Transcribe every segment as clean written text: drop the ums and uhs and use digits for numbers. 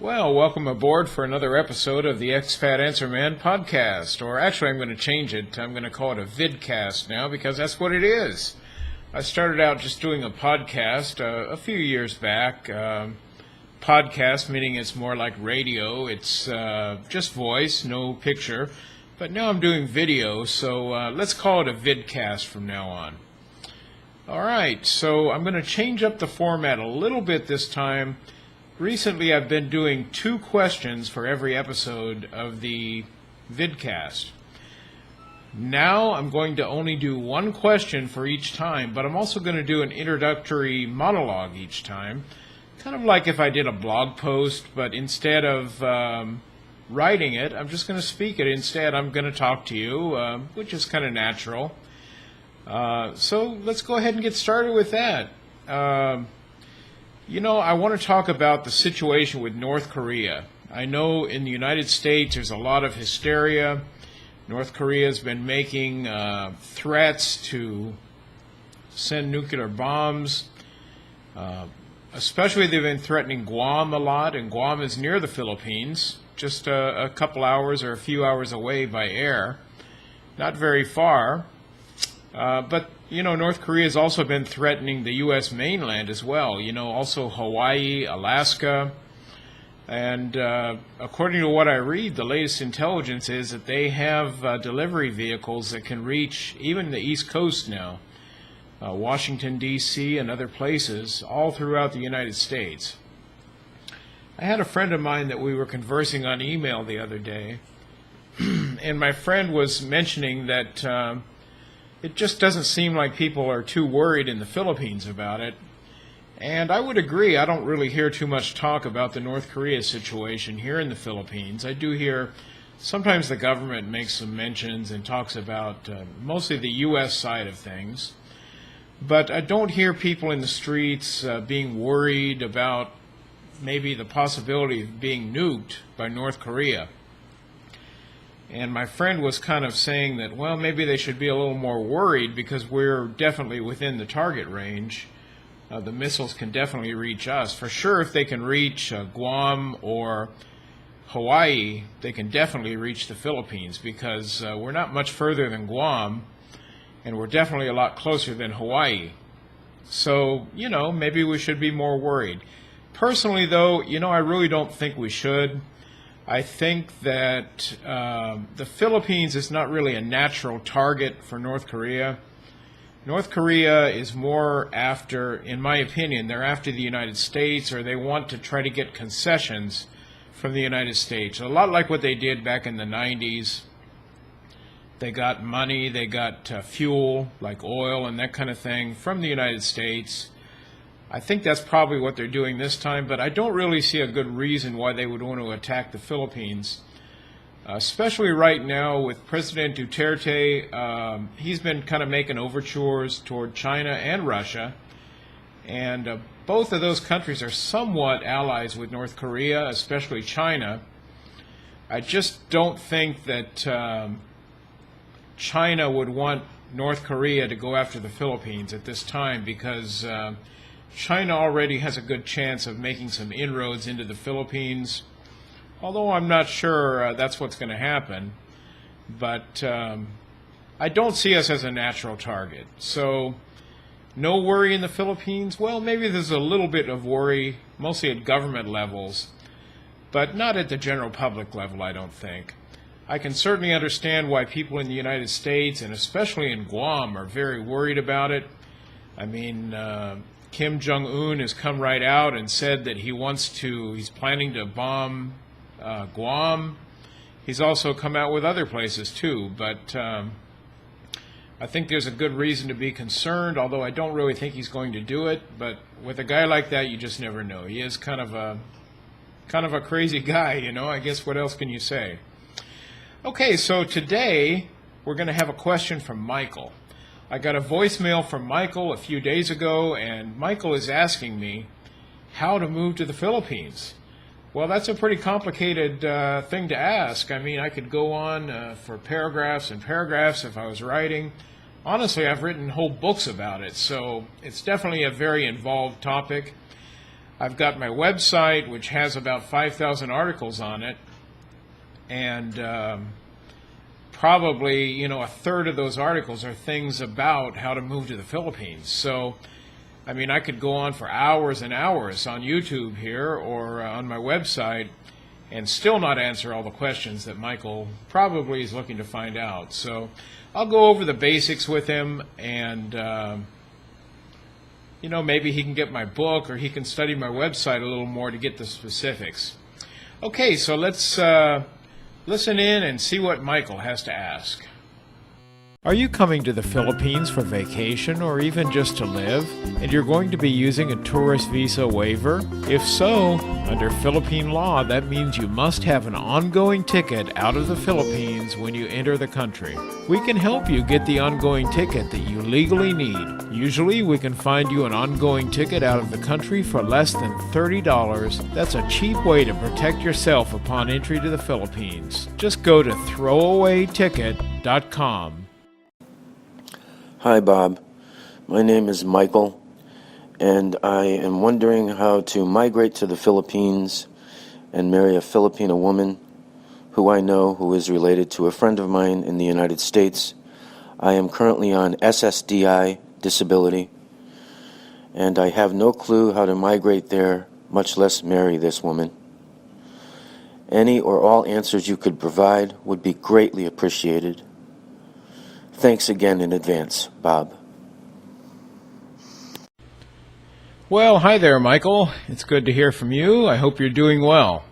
Well, welcome aboard for another episode of the Expat Answer Man podcast. Or actually, I'm going to change it. I'm going to call it a vidcast now because that's what it is. I started out just doing a podcast a few years back. Podcast meaning it's more like radio. It's just voice, no picture. But now I'm doing video, so let's call it a vidcast from now on. All right, so I'm going to change up the format a little bit this time. Recently, I've been doing 2 questions for every episode of the vidcast. Now, I'm going to only do 1 question for each time, but I'm also going to do an introductory monologue each time. Kind of like if I did a blog post, but instead of writing it, I'm just going to speak it. Instead, I'm going to talk to you, which is kind of natural. So let's go ahead and get started with that. I want to talk about the situation with North Korea. I know in the United States there's a lot of hysteria. North Korea has been making threats to send nuclear bombs. Especially they've been threatening Guam a lot, and Guam is near the Philippines, just a couple hours or a few hours away by air. Not very far. But North Korea has also been threatening the U.S. mainland as well. Also Hawaii, Alaska. And according to what I read, the latest intelligence is that they have delivery vehicles that can reach even the East Coast now. Washington, D.C. and other places all throughout the United States. I had a friend of mine that we were conversing on email the other day. And my friend was mentioning that it just doesn't seem like people are too worried in the Philippines about it. And I would agree. I don't really hear too much talk about the North Korea situation here in the Philippines. I do hear sometimes the government makes some mentions and talks about mostly the U.S. side of things. But I don't hear people in the streets being worried about maybe the possibility of being nuked by North Korea. And my friend was kind of saying that, well, maybe they should be a little more worried because we're definitely within the target range. The missiles can definitely reach us. For sure, if they can reach Guam or Hawaii, they can definitely reach the Philippines because we're not much further than Guam, and we're definitely a lot closer than Hawaii. So, maybe we should be more worried. Personally, though, I really don't think we should. I think that the Philippines is not really a natural target for North Korea. North Korea is more after, in my opinion, they're after the United States, or they want to try to get concessions from the United States. A lot like what they did back in the 90s. They got money, they got fuel, like oil and that kind of thing, from the United States. I think that's probably what they're doing this time, but I don't really see a good reason why they would want to attack the Philippines. Especially right now with President Duterte, he's been kind of making overtures toward China and Russia, and both of those countries are somewhat allies with North Korea, especially China. I just don't think that China would want North Korea to go after the Philippines at this time because China already has a good chance of making some inroads into the Philippines, although I'm not sure that's what's going to happen. But I don't see us as a natural target. So no worry in the Philippines? Well, maybe there's a little bit of worry, mostly at government levels, but not at the general public level, I don't think. I can certainly understand why people in the United States, and especially in Guam, are very worried about it. I mean, Kim Jong-un has come right out and said that he's planning to bomb Guam. He's also come out with other places too, but I think there's a good reason to be concerned, although I don't really think he's going to do it. But with a guy like that, you just never know. He is kind of a crazy guy, I guess what else can you say? Okay, so today we're going to have a question from Michael. I got a voicemail from Michael a few days ago, and Michael is asking me how to move to the Philippines. Well, that's a pretty complicated thing to ask. I mean, I could go on for paragraphs and paragraphs if I was writing. Honestly, I've written whole books about it, so it's definitely a very involved topic. I've got my website, which has about 5,000 articles on it, and probably, a third of those articles are things about how to move to the Philippines. So, I mean, I could go on for hours and hours on YouTube here or on my website and still not answer all the questions that Michael probably is looking to find out. So I'll go over the basics with him, and maybe he can get my book, or he can study my website a little more to get the specifics. Okay, so let's listen in and see what Michael has to ask. Are you coming to the Philippines for vacation or even just to live, and you're going to be using a tourist visa waiver? If so, under Philippine law, that means you must have an ongoing ticket out of the Philippines when you enter the country. We can help you get the ongoing ticket that you legally need. Usually, we can find you an ongoing ticket out of the country for less than $30. That's a cheap way to protect yourself upon entry to the Philippines. Just go to throwawayticket.com. Hi, Bob. My name is Michael, and I am wondering how to migrate to the Philippines and marry a Filipino woman who I know who is related to a friend of mine in the United States. I am currently on SSDI disability, and I have no clue how to migrate there, much less marry this woman. Any or all answers you could provide would be greatly appreciated. Thanks again in advance, Bob. Well, hi there, Michael. It's good to hear from you. I hope you're doing well.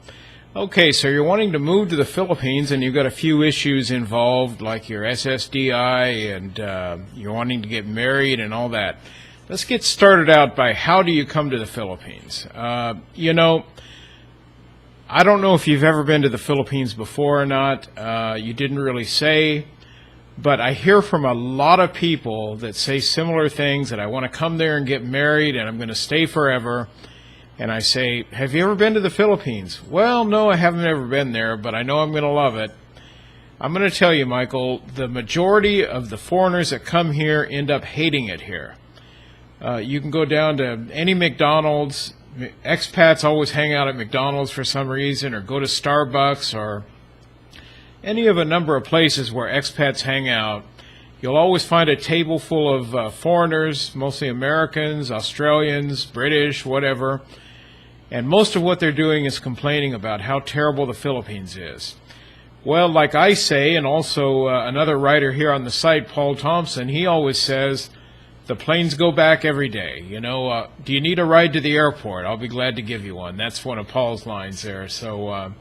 Okay, so you're wanting to move to the Philippines, and you've got a few issues involved, like your SSDI, and you're wanting to get married and all that. Let's get started out by how do you come to the Philippines? I don't know if you've ever been to the Philippines before or not. You didn't really say. But I hear from a lot of people that say similar things, that I want to come there and get married and I'm going to stay forever. And I say, have you ever been to the Philippines? Well, no, I haven't ever been there, but I know I'm going to love it. I'm going to tell you, Michael, the majority of the foreigners that come here end up hating it here. You can go down to any McDonald's. Expats always hang out at McDonald's for some reason, or go to Starbucks, or any of a number of places where expats hang out. You'll always find a table full of foreigners, mostly Americans, Australians, British, whatever. And most of what they're doing is complaining about how terrible the Philippines is. Well, like I say, and also another writer here on the site, Paul Thompson, he always says, the planes go back every day. Do you need a ride to the airport? I'll be glad to give you one. That's one of Paul's lines there. So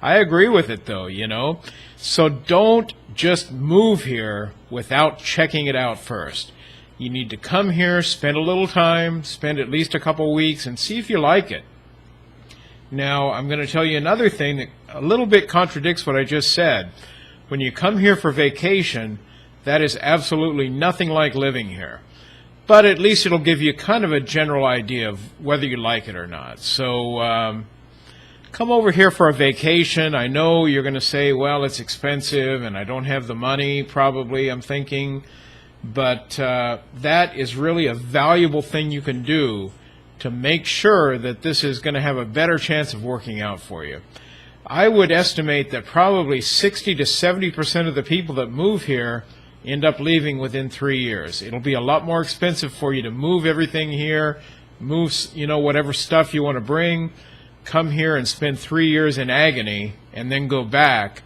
I agree with it, though, So don't just move here without checking it out first. You need to come here, spend a little time, spend at least a couple weeks, and see if you like it. Now, I'm going to tell you another thing that a little bit contradicts what I just said. When you come here for vacation, that is absolutely nothing like living here. But at least it'll give you kind of a general idea of whether you like it or not. So, come over here for a vacation. I know you're going to say, well, it's expensive and I don't have the money, probably, I'm thinking. But that is really a valuable thing you can do to make sure that this is going to have a better chance of working out for you. I would estimate that probably 60 to 70% of the people that move here end up leaving within 3 years. It'll be a lot more expensive for you to move everything here, move, whatever stuff you want to bring, come here and spend 3 years in agony and then go back,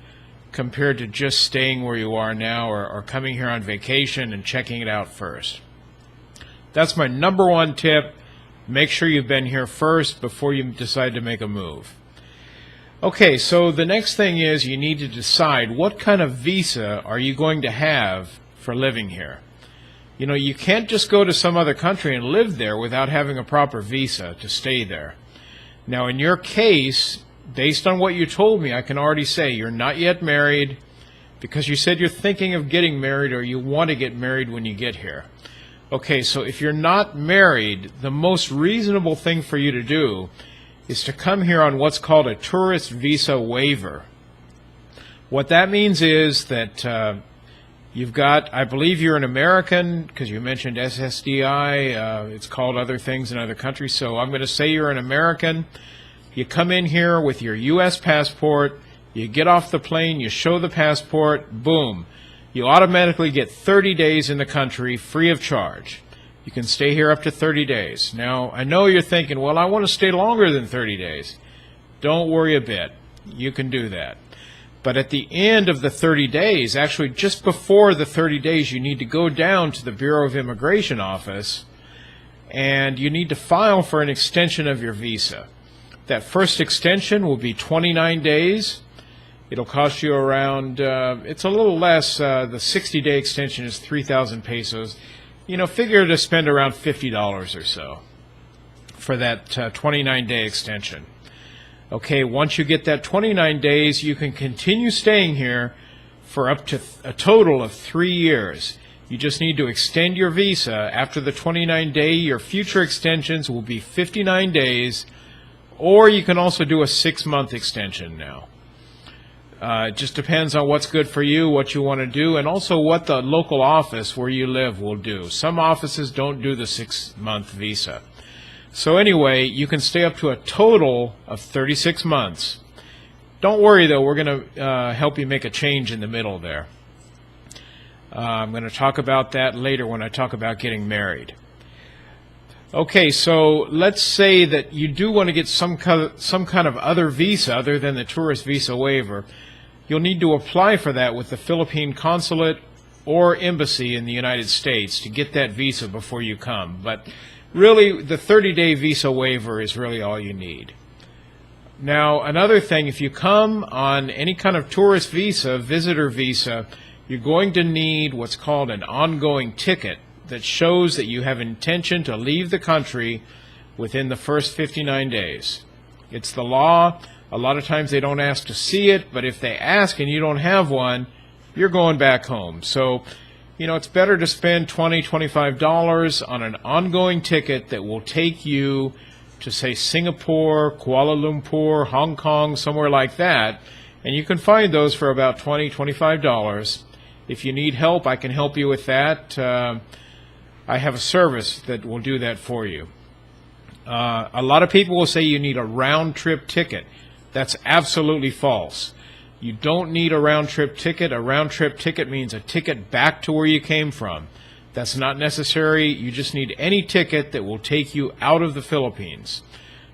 compared to just staying where you are now, or coming here on vacation and checking it out first. That's my number one tip. Make sure you've been here first before you decide to make a move. Okay, so the next thing is you need to decide what kind of visa are you going to have for living here. You can't just go to some other country and live there without having a proper visa to stay there. Now, in your case, based on what you told me, I can already say you're not yet married, because you said you're thinking of getting married, or you want to get married when you get here. Okay, so if you're not married, the most reasonable thing for you to do is to come here on what's called a tourist visa waiver. What that means is that You've got, I believe you're an American, because you mentioned SSDI. It's called other things in other countries, so I'm going to say you're an American. You come in here with your U.S. passport, you get off the plane, you show the passport, boom. You automatically get 30 days in the country free of charge. You can stay here up to 30 days. Now, I know you're thinking, well, I want to stay longer than 30 days. Don't worry a bit. You can do that. But at the end of the 30 days, actually just before the 30 days, you need to go down to the Bureau of Immigration office and you need to file for an extension of your visa. That first extension will be 29 days. It'll cost you around, it's a little less, the 60-day extension is 3,000 pesos. You know, figure to spend around $50 or so for that 29-day extension. Okay, once you get that 29 days, you can continue staying here for up to a total of 3 years. You just need to extend your visa. After the 29-day, your future extensions will be 59 days, or you can also do a 6-month extension now. It just depends on what's good for you, what you want to do, and also what the local office where you live will do. Some offices don't do the 6-month visa. So anyway, you can stay up to a total of 36 months. Don't worry, though. We're going to help you make a change in the middle there. I'm going to talk about that later when I talk about getting married. Okay, so let's say that you do want to get some kind of other visa other than the tourist visa waiver. You'll need to apply for that with the Philippine consulate or embassy in the United States to get that visa before you come. But really, the 30-day visa waiver is really all you need. Now, another thing, if you come on any kind of tourist visa, visitor visa, you're going to need what's called an ongoing ticket that shows that you have intention to leave the country within the first 59 days. It's the law. A lot of times they don't ask to see it, but if they ask and you don't have one, you're going back home. So, you know, it's better to spend $20, $25 on an ongoing ticket that will take you to, say, Singapore, Kuala Lumpur, Hong Kong, somewhere like that. And you can find those for about $20, $25. If you need help, I can help you with that. I have a service that will do that for you. A lot of people will say you need a round-trip ticket. That's absolutely false. You don't need a round-trip ticket. A round-trip ticket means a ticket back to where you came from. That's not necessary. You just need any ticket that will take you out of the Philippines.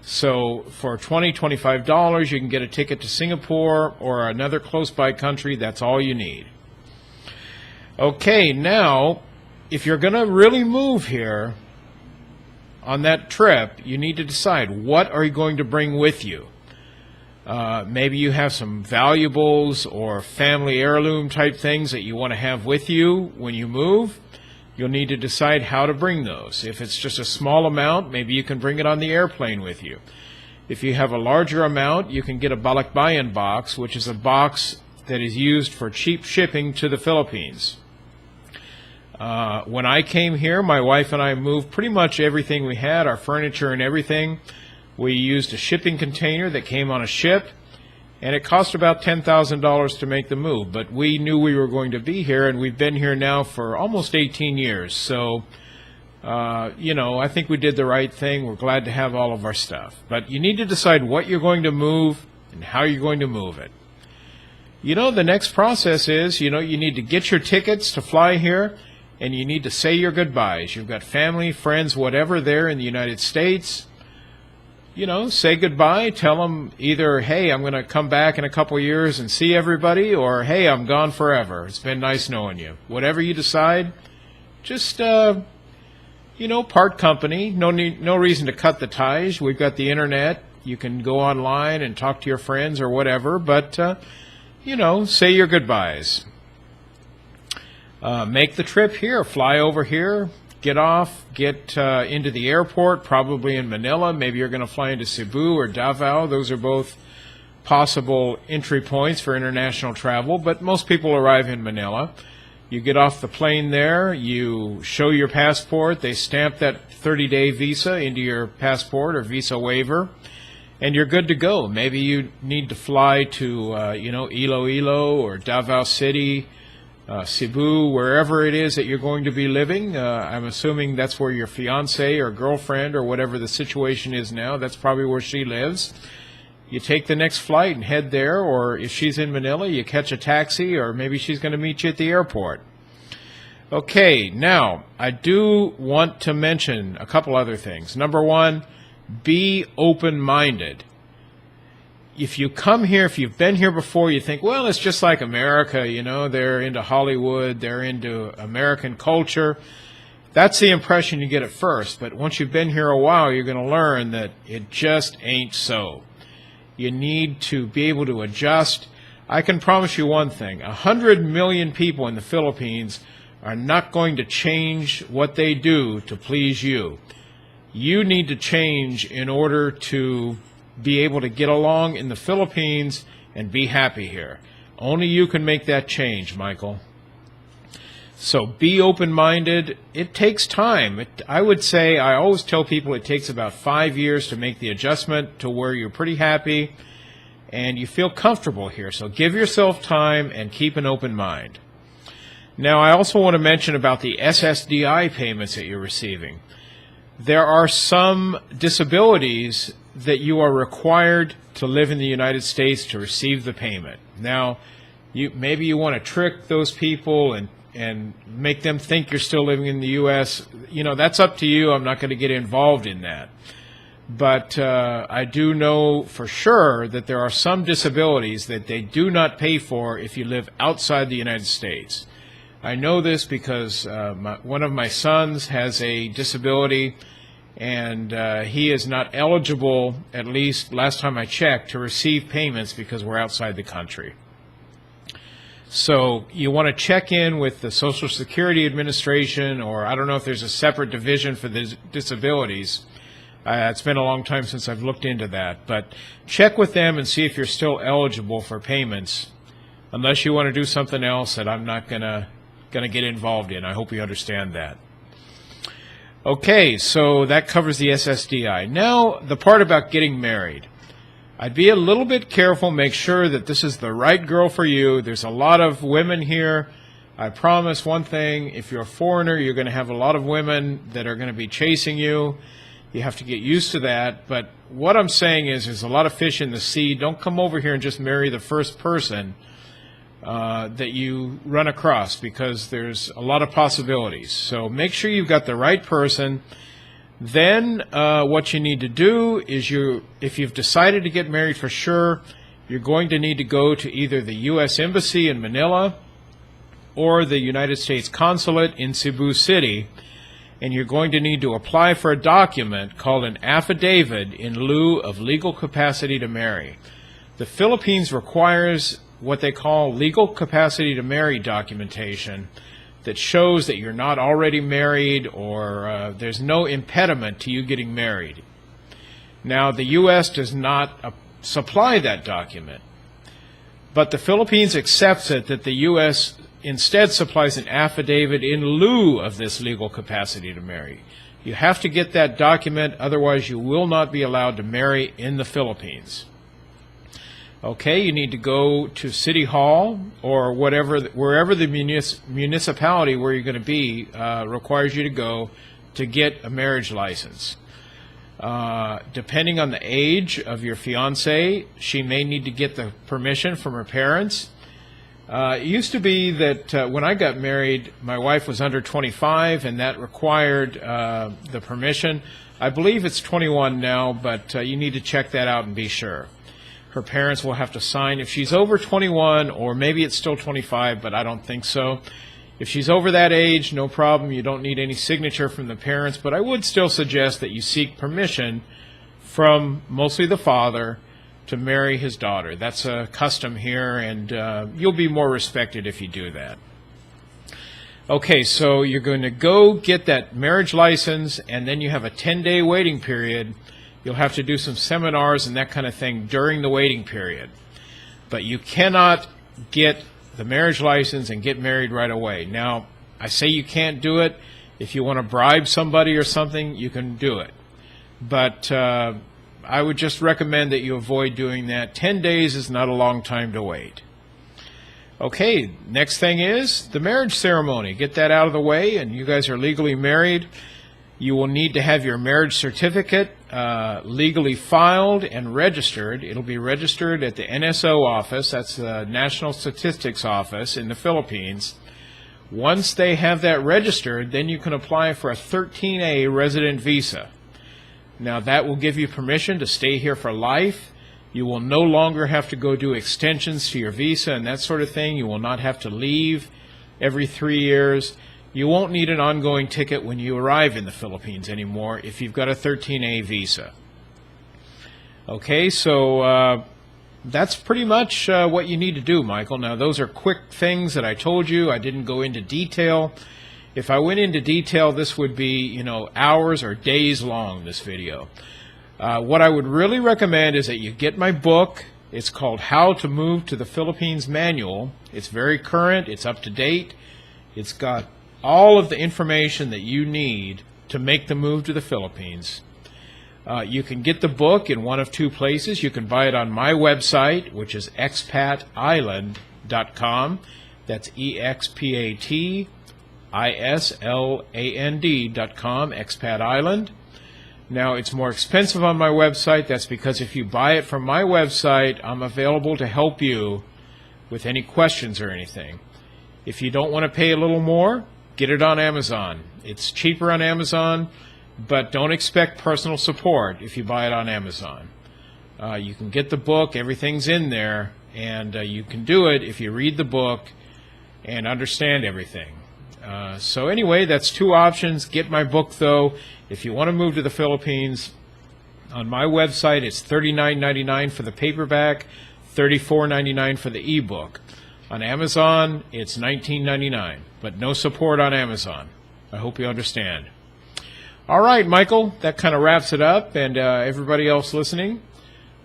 So for $20, $25, you can get a ticket to Singapore or another close-by country. That's all you need. Okay, now, if you're going to really move here on that trip, you need to decide what are you going to bring with you. Maybe you have some valuables or family heirloom type things that you want to have with you when you move. You'll need to decide how to bring those. If it's just a small amount, maybe you can bring it on the airplane with you. If you have a larger amount, you can get a balikbayan box, which is a box that is used for cheap shipping to the Philippines. When I came here, my wife and I moved pretty much everything we had, our furniture and everything. We used a shipping container that came on a ship, and it cost about $10,000 to make the move. But we knew we were going to be here, and we've been here now for almost 18 years. So, you know, I think we did the right thing. We're glad to have all of our stuff. But you need to decide what you're going to move and how you're going to move it. You know, the next process is, you know, you need to get your tickets to fly here, and you need to say your goodbyes. You've got family, friends, whatever there in the United States. You know, say goodbye. Tell them either, hey, I'm going to come back in a couple of years and see everybody, or hey, I'm gone forever. It's been nice knowing you. Whatever you decide, just, you know, part company. No reason to cut the ties. We've got the internet. You can go online and talk to your friends or whatever, but, you know, say your goodbyes. Make the trip here. Fly over here. Get off, get into the airport, probably in Manila. Maybe you're going to fly into Cebu or Davao. Those are both possible entry points for international travel, but most people arrive in Manila. You get off the plane there, you show your passport, they stamp that 30-day visa into your passport or visa waiver, and you're good to go. Maybe you need to fly to, you know, Iloilo or Davao City, Cebu, wherever it is that you're going to be living. I'm assuming that's where your fiance or girlfriend or whatever the situation is now, that's probably where she lives. You take the next flight and head there, or if she's in Manila, you catch a taxi, or maybe she's going to meet you at the airport. Okay, now, I do want to mention a couple other things. Number one, be open-minded. If you come here, if you've been here before, you think, well, it's just like America, you know, they're into Hollywood, they're into American culture. That's the impression you get at first, but once you've been here a while, you're going to learn that it just ain't so. You need to be able to adjust. I can promise you one thing, 100 million people in the Philippines are not going to change what they do to please you. You need to change in order to be able to get along in the Philippines and be happy here. Only you can make that change, Michael. So be open-minded. It takes time. I would say, I always tell people it takes about 5 years to make the adjustment to where you're pretty happy and you feel comfortable here. So give yourself time and keep an open mind. Now, I also want to mention about the SSDI payments that you're receiving. There are some disabilities that you are required to live in the United States to receive the payment. Now, maybe you want to trick those people and make them think you're still living in the U.S. You know, that's up to you. I'm not going to get involved in that. But I do know for sure that there are some disabilities that they do not pay for if you live outside the United States. I know this because one of my sons has a disability, and he is not eligible, at least last time I checked, to receive payments because we're outside the country. So you want to check in with the Social Security Administration, or I don't know if there's a separate division for the disabilities. It's been a long time since I've looked into that, but check with them and see if you're still eligible for payments, unless you want to do something else that I'm not going to get involved in. I hope you understand that. Okay, so that covers the SSDI. Now, the part about getting married. I'd be a little bit careful, make sure that this is the right girl for you. There's a lot of women here. I promise one thing, if you're a foreigner, you're going to have a lot of women that are going to be chasing you. You have to get used to that. But what I'm saying is there's a lot of fish in the sea. Don't come over here and just marry the first person that you run across, because there's a lot of possibilities. So make sure you've got the right person. Then what you need to do is, if you've decided to get married for sure, you're going to need to go to either the U.S. Embassy in Manila or the United States Consulate in Cebu City, and you're going to need to apply for a document called an affidavit in lieu of legal capacity to marry. The Philippines requires what they call legal capacity to marry documentation that shows that you're not already married, or there's no impediment to you getting married. Now, the U.S. does not supply that document, but the Philippines accepts it that the U.S. instead supplies an affidavit in lieu of this legal capacity to marry. You have to get that document, otherwise you will not be allowed to marry in the Philippines. Okay, you need to go to City Hall or wherever the municipality where you're going to be requires you to go to get a marriage license. Depending on the age of your fiancée, she may need to get the permission from her parents. It used to be that when I got married, my wife was under 25, and that required the permission. I believe it's 21 now, but you need to check that out and be sure. Her parents will have to sign. If she's over 21, or maybe it's still 25, but I don't think so. If she's over that age, no problem. You don't need any signature from the parents, but I would still suggest that you seek permission from mostly the father to marry his daughter. That's a custom here, and you'll be more respected if you do that. Okay, so you're going to go get that marriage license, and then you have a 10-day waiting period. You'll have to do some seminars and that kind of thing during the waiting period. But you cannot get the marriage license and get married right away. Now, I say you can't do it. If you want to bribe somebody or something, you can do it. But I would just recommend that you avoid doing that. 10 days is not a long time to wait. Okay, next thing is the marriage ceremony. Get that out of the way, and you guys are legally married. You will need to have your marriage certificate legally filed and registered. It'll be registered at the NSO office, that's the National Statistics Office in the Philippines. Once they have that registered, then you can apply for a 13A resident visa. Now that will give you permission to stay here for life. You will no longer have to go do extensions to your visa and that sort of thing. You will not have to leave every 3 years. You won't need an ongoing ticket when you arrive in the Philippines anymore if you've got a 13A visa. Okay, so that's pretty much what you need to do, Michael. Now, those are quick things that I told you. I didn't go into detail. If I went into detail, this would be, hours or days long, this video. What I would really recommend is that you get my book. It's called How to Move to the Philippines Manual. It's very current. It's up to date. It's got all of the information that you need to make the move to the Philippines. You can get the book in one of two places. You can buy it on my website, which is expatisland.com. That's expatisland.com, Expat Island. Now, it's more expensive on my website. That's because if you buy it from my website, I'm available to help you with any questions or anything. If you don't want to pay a little more, get it on Amazon. It's cheaper on Amazon, but don't expect personal support if you buy it on Amazon. You can get the book, everything's in there, and you can do it if you read the book and understand everything. So anyway, that's two options. Get my book, though. If you want to move to the Philippines, on my website, it's $39.99 for the paperback, $34.99 for the ebook. On Amazon, it's $19.99, but no support on Amazon. I hope you understand. All right, Michael, that kind of wraps it up, and everybody else listening.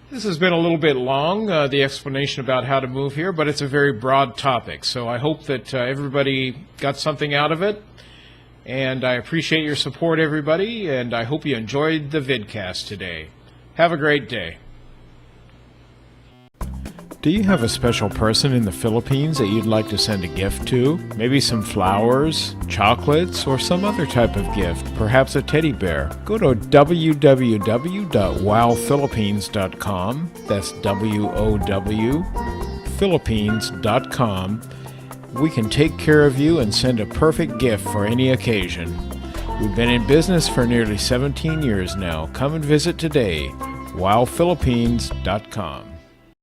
This has been a little bit long, the explanation about how to move here, but it's a very broad topic. So I hope that everybody got something out of it. And I appreciate your support, everybody, and I hope you enjoyed the vidcast today. Have a great day. Do you have a special person in the Philippines that you'd like to send a gift to? Maybe some flowers, chocolates, or some other type of gift, perhaps a teddy bear. Go to www.wowphilippines.com. That's WOW Philippines.com. We can take care of you and send a perfect gift for any occasion. We've been in business for nearly 17 years now. Come and visit today. wowphilippines.com.